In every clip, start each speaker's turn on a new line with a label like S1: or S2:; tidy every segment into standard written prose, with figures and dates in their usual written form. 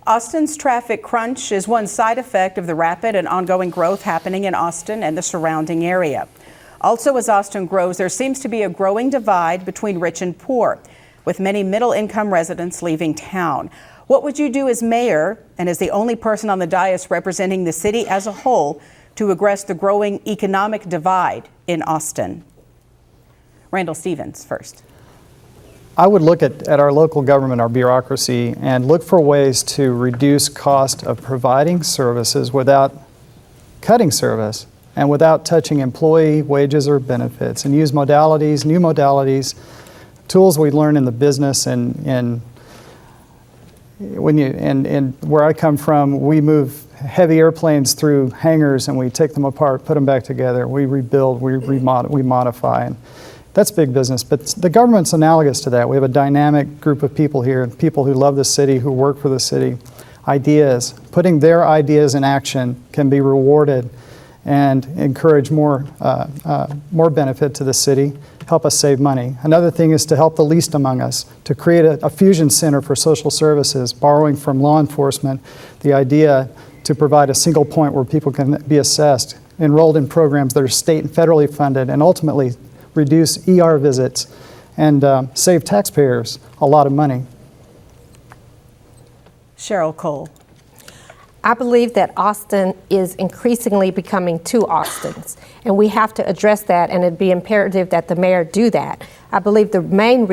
S1: Austin's traffic crunch is one side effect of the rapid and ongoing growth happening in Austin and the surrounding area. Also, as Austin grows, there seems to be a growing divide between rich and poor, with many middle-income residents leaving town. What would you do as mayor and as the only person on the dais representing the city as a whole to address the growing economic divide in Austin? Randall Stevens first.
S2: I would look at our local government, our bureaucracy, and look for ways to reduce cost of providing services without cutting service and without touching employee wages or benefits, and use modalities, new modalities, tools we learn in the business and where I come from, we move heavy airplanes through hangars and we take them apart, put them back together, we rebuild, we modify. And that's big business, but the government's analogous to that. We have a dynamic group of people here, people who love the city, who work for the city. Ideas, putting their ideas in action can be rewarded and encourage more benefit to the city, help us save money. Another thing is to help the least among us, to create a fusion center for social services, borrowing from law enforcement, the idea to provide a single point where people can be assessed, enrolled in programs that are state and federally funded, and ultimately reduce ER visits and save taxpayers a lot of money.
S1: Sheryl Cole.
S3: I believe that Austin is increasingly becoming two Austins, and we have to address that, and it'd be imperative that the mayor do that. I believe the main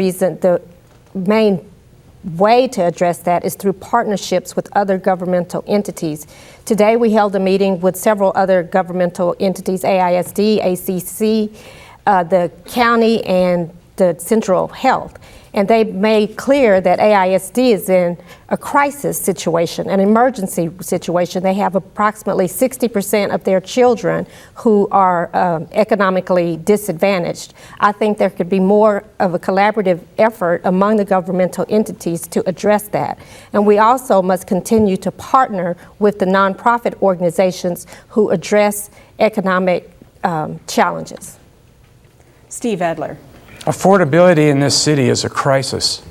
S3: way to address that is through partnerships with other governmental entities. Today we held a meeting with several other governmental entities, AISD, ACC, the county, and the Central Health. And they made clear that AISD is in a crisis situation, an emergency situation. They have approximately 60% of their children who are economically disadvantaged. I think there could be more of a collaborative effort among the governmental entities to address that. And we also must continue to partner with the nonprofit organizations who address economic challenges.
S1: Steve Adler.
S4: Affordability in this city is a crisis.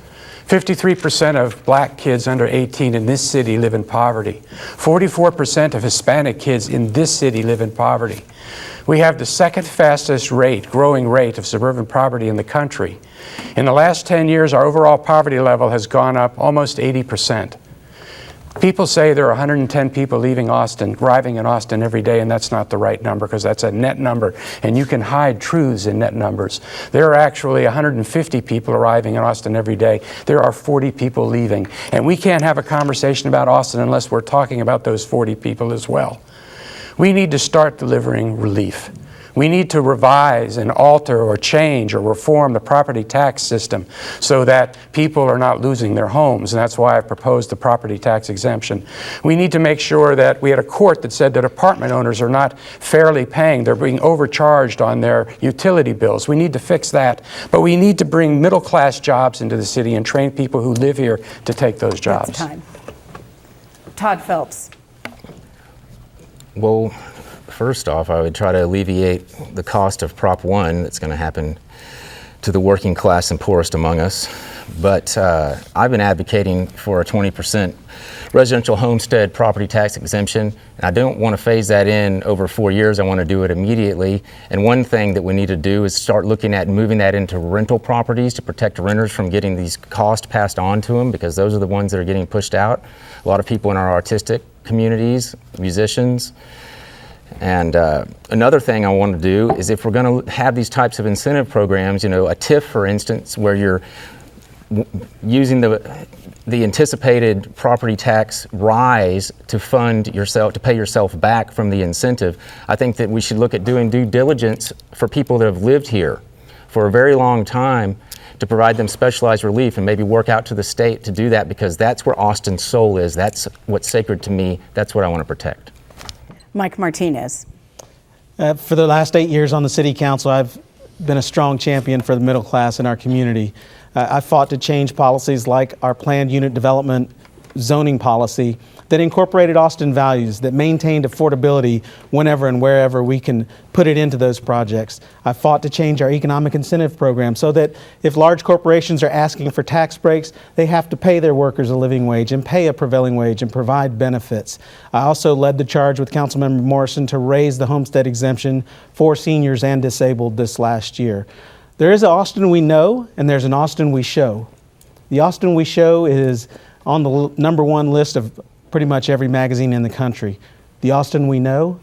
S4: 53% of black kids under 18 in this city live in poverty. 44% of Hispanic kids in this city live in poverty. We have the second fastest growing rate of suburban poverty in the country. In the last 10 years, our overall poverty level has gone up almost 80%. People say there are 110 people arriving in Austin every day, and that's not the right number because that's a net number, and you can hide truths in net numbers. There are actually 150 people arriving in Austin every day. There are 40 people leaving, and we can't have a conversation about Austin unless we're talking about those 40 people as well. We need to start delivering relief. We need to revise and alter or change or reform the property tax system so that people are not losing their homes, and that's why I've proposed the property tax exemption. We need to make sure that we had a court that said that apartment owners are not fairly paying. They're being overcharged on their utility bills. We need to fix that. But we need to bring middle-class jobs into the city and train people who live here to take those jobs.
S1: That's time. Todd Phelps.
S5: Well, first off, I would try to alleviate the cost of Prop 1 that's going to happen to the working class and poorest among us. But I've been advocating for a 20% residential homestead property tax exemption. And I don't want to phase that in over 4 years. I want to do it immediately. And one thing that we need to do is start looking at moving that into rental properties to protect renters from getting these costs passed on to them, because those are the ones that are getting pushed out. A lot of people in our artistic communities, musicians. And another thing I want to do is, if we're going to have these types of incentive programs, a TIF, for instance, where you're using the anticipated property tax rise to fund yourself, to pay yourself back from the incentive, I think that we should look at doing due diligence for people that have lived here for a very long time to provide them specialized relief, and maybe work out to the state to do that, because that's where Austin's soul is. That's what's sacred to me. That's what I want to protect.
S1: Mike Martinez.
S6: For the last 8 years on the city council, I've been a strong champion for the middle class in our community. I fought to change policies like our planned unit development zoning policy that incorporated Austin values, that maintained affordability whenever and wherever we can put it into those projects. I fought to change our economic incentive program so that if large corporations are asking for tax breaks, they have to pay their workers a living wage and pay a prevailing wage and provide benefits. I also led the charge with Councilmember Morrison to raise the homestead exemption for seniors and disabled this last year. There is an Austin we know, and there's an Austin we show. The Austin we show is on the #1 list of pretty much every magazine in the country. The Austin we know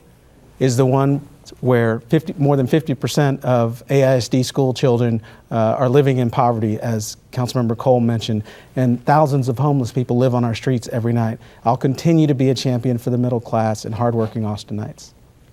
S6: is the one where more than 50% of AISD school children are living in poverty, as Councilmember Cole mentioned, and thousands of homeless people live on our streets every night. I'll continue to be a champion for the middle class and hardworking Austinites.